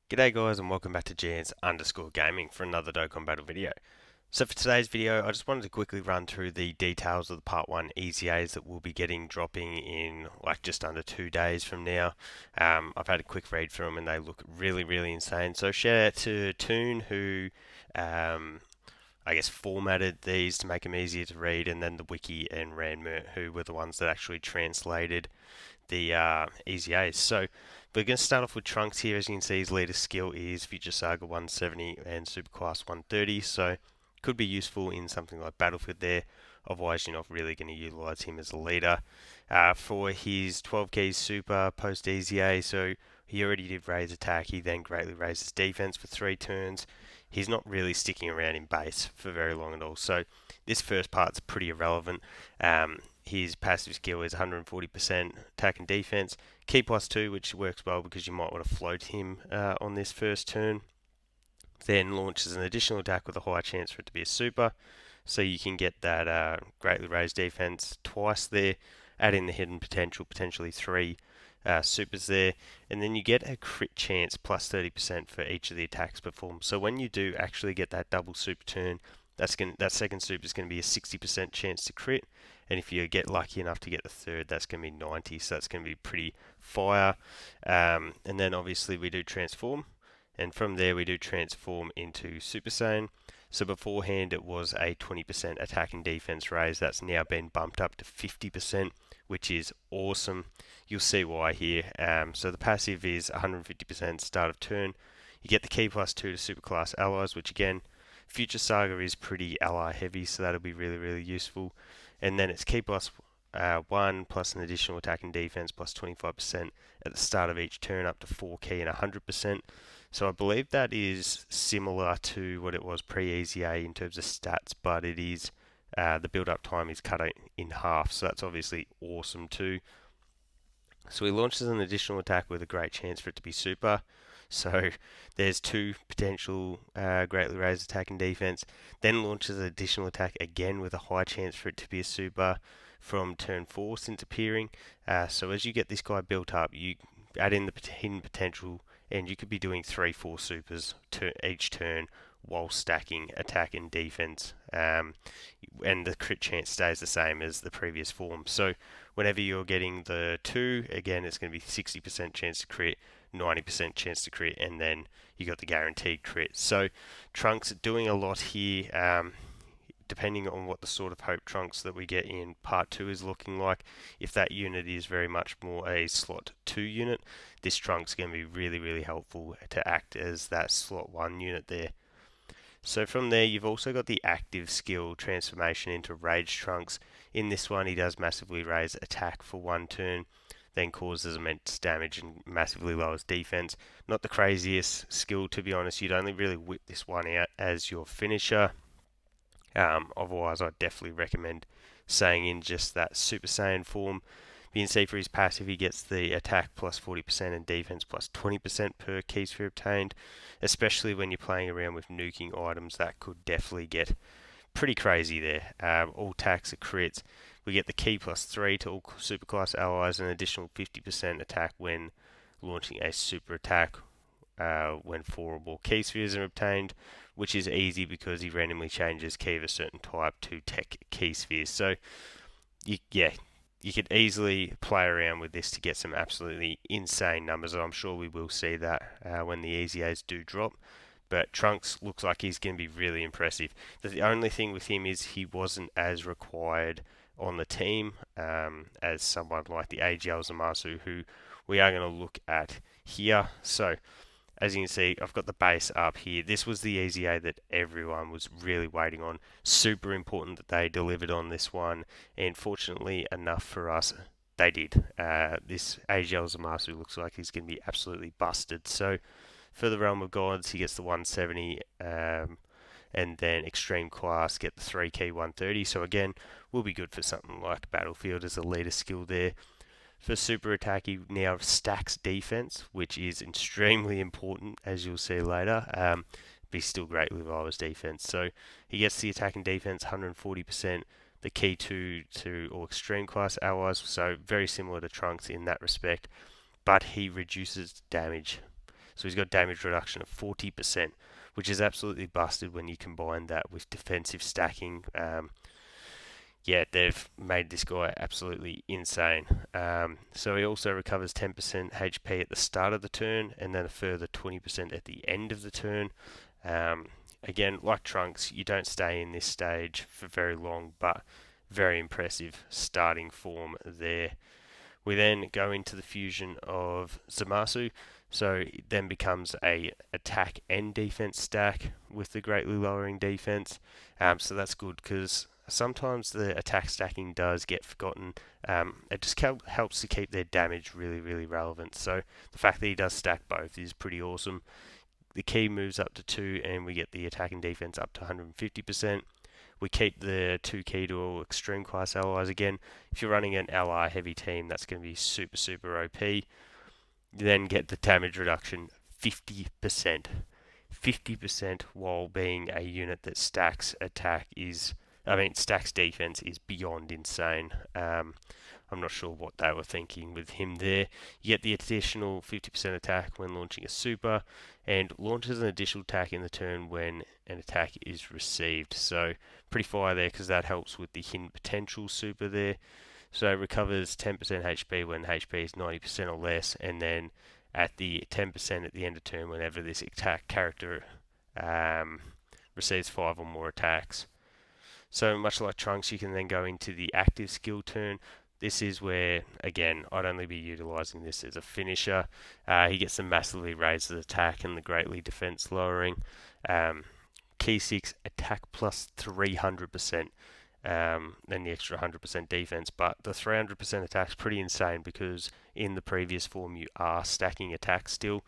G'day guys and welcome back to GS_gaming for another Dokkan battle video. So for today's video I just wanted to quickly run through the details of the part 1 EZA'S that we'll be getting dropping in like just under 2 days from now. I've had a quick read through them and they look really insane. So shout out to Toon who I guess formatted these to make them easier to read, and then the Wiki and Ranmert who were the ones that actually translated the EZA'S. So we're going to start off with Trunks here. As you can see, his latest skill is Future Saga 170 and Superclass 130, so could be useful in something like Battlefield there. Otherwise, you're not really going to utilize him as a leader. For his 12 keys super post EZA, so he already did raise attack, he then greatly raises defense for 3 turns. He's not really sticking around in base for very long at all, so this first part's pretty irrelevant. His passive skill is 140% attack and defense. Key +2, which works well because you might want to float him on this first turn. Then launches an additional attack with a high chance for it to be a super. So you can get that greatly raised defense twice there. Add in the hidden potential, potentially 3 supers there. And then you get a crit chance plus 30% for each of the attacks performed. So when you do actually get that double super turn, that second super is going to be a 60% chance to crit, and if you get lucky enough to get the third, that's going to be 90, so that's going to be pretty fire. And then obviously we do transform, and from there we do transform into Super Saiyan. So beforehand it was a 20% attack and defense raise, that's now been bumped up to 50%, which is awesome. You'll see why here. So the passive is 150% start of turn. You get the key +2 to superclass allies, which again, Future Saga is pretty ally heavy, so that'll be really useful. And then it's key +1 plus an additional attack and defense plus 25% at the start of each turn up to 4 key and 100%. So I believe that is similar to what it was pre-EZA in terms of stats, but it is the build-up time is cut in half, so that's obviously awesome too. So he launches an additional attack with a great chance for it to be super. So there's 2 potential greatly raised attack and defense. Then launches an additional attack again with a high chance for it to be a super from turn 4 since appearing. So as you get this guy built up, you add in the hidden potential, and you could be doing 3-4 supers each turn while stacking attack and defense, and the crit chance stays the same as the previous form. So whenever you're getting the 2, again it's going to be 60% chance to crit, 90% chance to crit, and then you got the guaranteed crit. So Trunks doing a lot here, depending on what the sort of Hope Trunks that we get in Part 2 is looking like. If that unit is very much more a slot 2 unit, this Trunk's going to be really helpful to act as that slot 1 unit there. So from there, you've also got the active skill transformation into Rage Trunks. In this one, he does massively raise attack for 1 turn, then causes immense damage and massively lowers defense. Not the craziest skill, to be honest. You'd only really whip this one out as your finisher. Otherwise, I'd definitely recommend staying in just that Super Saiyan form. You can see for his passive, he gets the attack plus 40% and defense plus 20% per key sphere obtained. Especially when you're playing around with nuking items, that could definitely get pretty crazy there. All attacks are crits. We get the key +3 to all superclass allies, and an additional 50% attack when launching a super attack when 4 or more key spheres are obtained, which is easy because he randomly changes key of a certain type to TEQ key spheres. So, you could easily play around with this to get some absolutely insane numbers. I'm sure we will see that when the EZA'S do drop. But Trunks looks like he's going to be really impressive. The only thing with him is he wasn't as required on the team as someone like the AGL Zamasu, who we are going to look at here. So, as you can see, I've got the base up here. This was the EZA that everyone was really waiting on. Super important that they delivered on this one, and fortunately enough for us, they did. This AGL Zamasu looks like he's going to be absolutely busted. So, for the Realm of Gods, he gets the 170, and then Extreme Class get the 3 key 130. So again, will be good for something like Battlefield as a leader skill there. For super attack, he now stacks defense, which is extremely important, as you'll see later. But he's still great with lowers defense. So he gets the attack and defense 140%, the key 2 to all extreme class allies, so very similar to Trunks in that respect. But he reduces damage. So he's got damage reduction of 40%, which is absolutely busted when you combine that with defensive stacking. Yeah, they've made this guy absolutely insane. So he also recovers 10% HP at the start of the turn, and then a further 20% at the end of the turn. Again, like Trunks, you don't stay in this stage for very long, but very impressive starting form there. We then go into the fusion of Zamasu, so it then becomes a attack and defense stack with the greatly lowering defense. So that's good because sometimes the attack stacking does get forgotten. It just helps to keep their damage really, really relevant. So the fact that he does stack both is pretty awesome. The key moves up to 2, and we get the attack and defense up to 150%. We keep the 2 key to all extreme class allies again. If you're running an ally heavy team, that's going to be super, super OP. You then get the damage reduction 50%. 50% while being a unit that stacks stacks defense is beyond insane. I'm not sure what they were thinking with him there. You get the additional 50% attack when launching a super, and launches an additional attack in the turn when an attack is received. So pretty fire there because that helps with the hidden potential super there. So it recovers 10% HP when HP is 90% or less, and then at the 10% at the end of turn whenever this attack character receives 5 or more attacks. So much like Trunks, you can then go into the active skill turn. This is where, again, I'd only be utilising this as a finisher. He gets the massively raised attack and the greatly defense lowering. Key 6, attack plus 300%. Then the extra 100% defense. But the 300% attack's pretty insane because in the previous form you are stacking attacks still.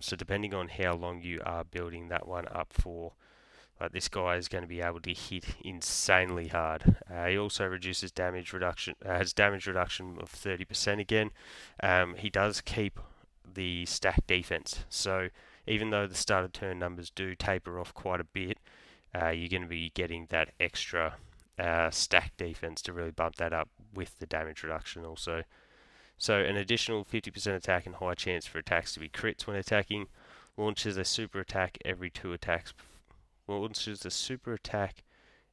So depending on how long you are building that one up for, this guy is going to be able to hit insanely hard. He also reduces damage reduction, has damage reduction of 30% again. He does keep the stack defense. So even though the start of turn numbers do taper off quite a bit, you're going to be getting that extra stack defense to really bump that up with the damage reduction also. So an additional 50% attack and high chance for attacks to be crits when attacking. Launches a super attack every 2 attacks. Launches a super attack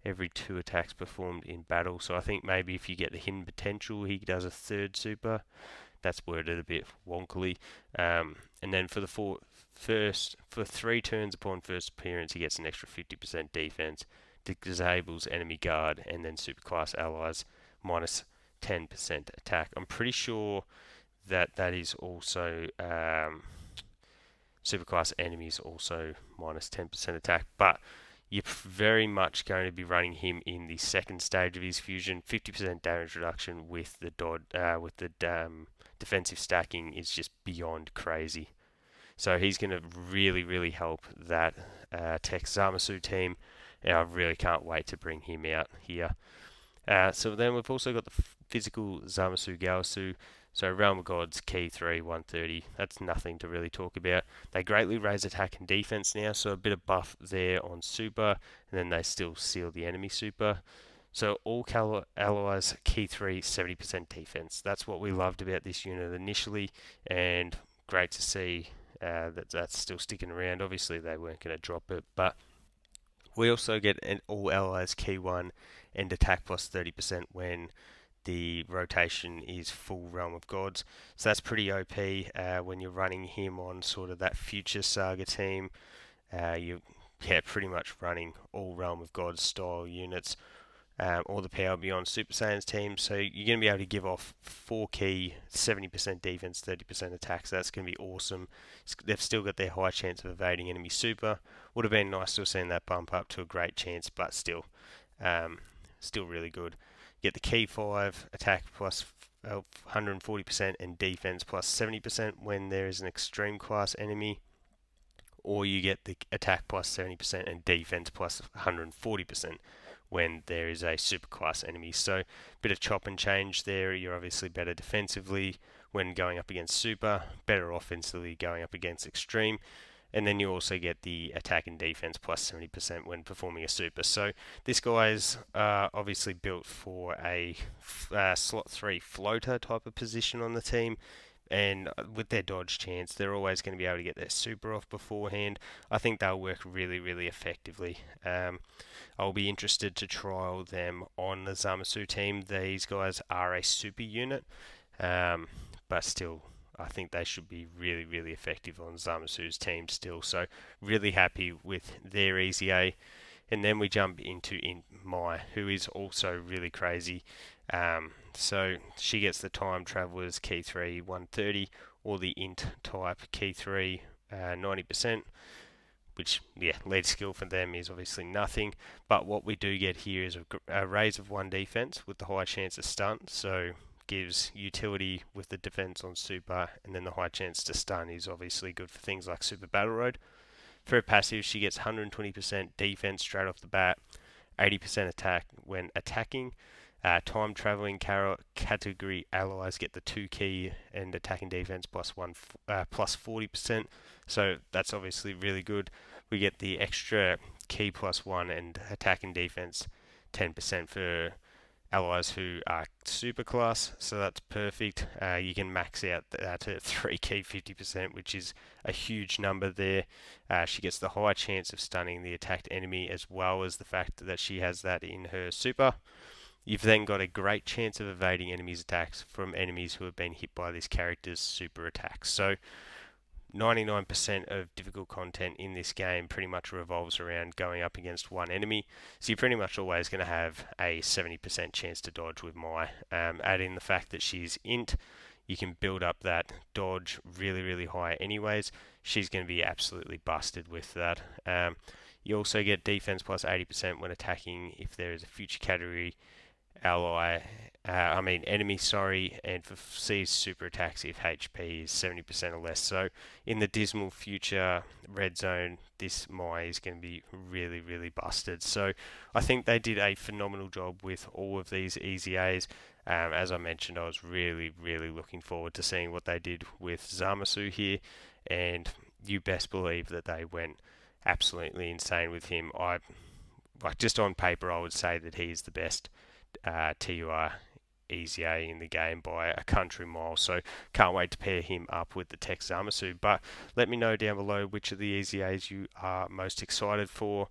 every 2 attacks performed in battle. So I think maybe if you get the hidden potential, he does a 3rd super. That's worded a bit wonkily. And then for the 3 turns upon first appearance, he gets an extra 50% defense. Disables enemy guard, and then superclass allies minus 10% attack. I'm pretty sure that is also superclass enemies also minus 10% attack, but you're very much going to be running him in the second stage of his fusion. 50% damage reduction with the defensive stacking is just beyond crazy. So he's going to really, really help that TEQ Zamasu team, and I really can't wait to bring him out here. So then we've also got the physical Zamasu Gowasu. So Realm of Gods, Key 3, 130, that's nothing to really talk about. They greatly raise attack and defense now, so a bit of buff there on super, and then they still seal the enemy super. So all allies, Key 3, 70% defense. That's what we loved about this unit initially, and great to see that's still sticking around. Obviously they weren't going to drop it, but we also get an all allies Key 1 and attack plus 30% when the rotation is full Realm of Gods. So that's pretty OP when you're running him on sort of that future saga team. You're pretty much running all Realm of Gods style units, or the Power Beyond Super Saiyans team. So you're going to be able to give off 4 key, 70% defense, 30% attack. So that's going to be awesome. They've still got their high chance of evading enemy super. Would have been nice to have seen that bump up to a great chance, but still really good. Get the key 5, attack plus 140% and defense plus 70% when there is an extreme class enemy, or you get the attack plus 70% and defense plus 140% when there is a super class enemy. So bit of chop and change there. You're obviously better defensively when going up against super, better offensively going up against extreme. And then you also get the attack and defense plus 70% when performing a super. So this guy is obviously built for a slot 3 floater type of position on the team. and with their dodge chance, they're always going to be able to get their super off beforehand. I think they'll work really, really effectively. I'll be interested to trial them on the Zamasu team. These guys are a super unit, but still, I think they should be really, really effective on Zamasu's team still. So, really happy with their EZA. And then we jump into Mai, who is also really crazy. So she gets the Time Travelers Key 3 130, or the Int type Key 3 90%, which, yeah, lead skill for them is obviously nothing. But what we do get here is a raise of 1 defense with the high chance of stun. So gives utility with the defense on super, and then the high chance to stun is obviously good for things like Super Battle Road. For her passive, she gets 120% defense straight off the bat, 80% attack when attacking. Time traveling category allies get the 2 key and attacking defense plus 40%. So that's obviously really good. We get the extra key plus 1 and attacking defense 10% for allies who are super class, so that's perfect. You can max out to 3 key 50%, which is a huge number there. She gets the high chance of stunning the attacked enemy, as well as the fact that she has that in her super. You've then got a great chance of evading enemies' attacks from enemies who have been hit by this character's super attacks. So 99% of difficult content in this game pretty much revolves around going up against one enemy, so you're pretty much always going to have a 70% chance to dodge with Mai. Add in the fact that she's int, you can build up that dodge really, really high anyways. She's going to be absolutely busted with that. You also get defense plus 80% when attacking if there is a future category enemy, and for C's super attacks if HP is 70% or less. So in the dismal future red zone, this Mai is going to be really, really busted. So I think they did a phenomenal job with all of these EZAs. As I mentioned, I was really, really looking forward to seeing what they did with Zamasu here, and you best believe that they went absolutely insane with him. Just on paper, I would say that he's the best TUR EZA in the game by a country mile, so can't wait to pair him up with the TEQ Zamasu. But let me know down below which of the EZAs you are most excited for.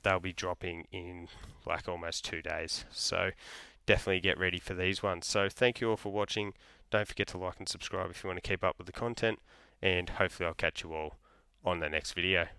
They'll be dropping in like almost 2 days, so definitely get ready for these ones. So thank you all for watching. Don't forget to like and subscribe if you want to keep up with the content, and hopefully I'll catch you all on the next video.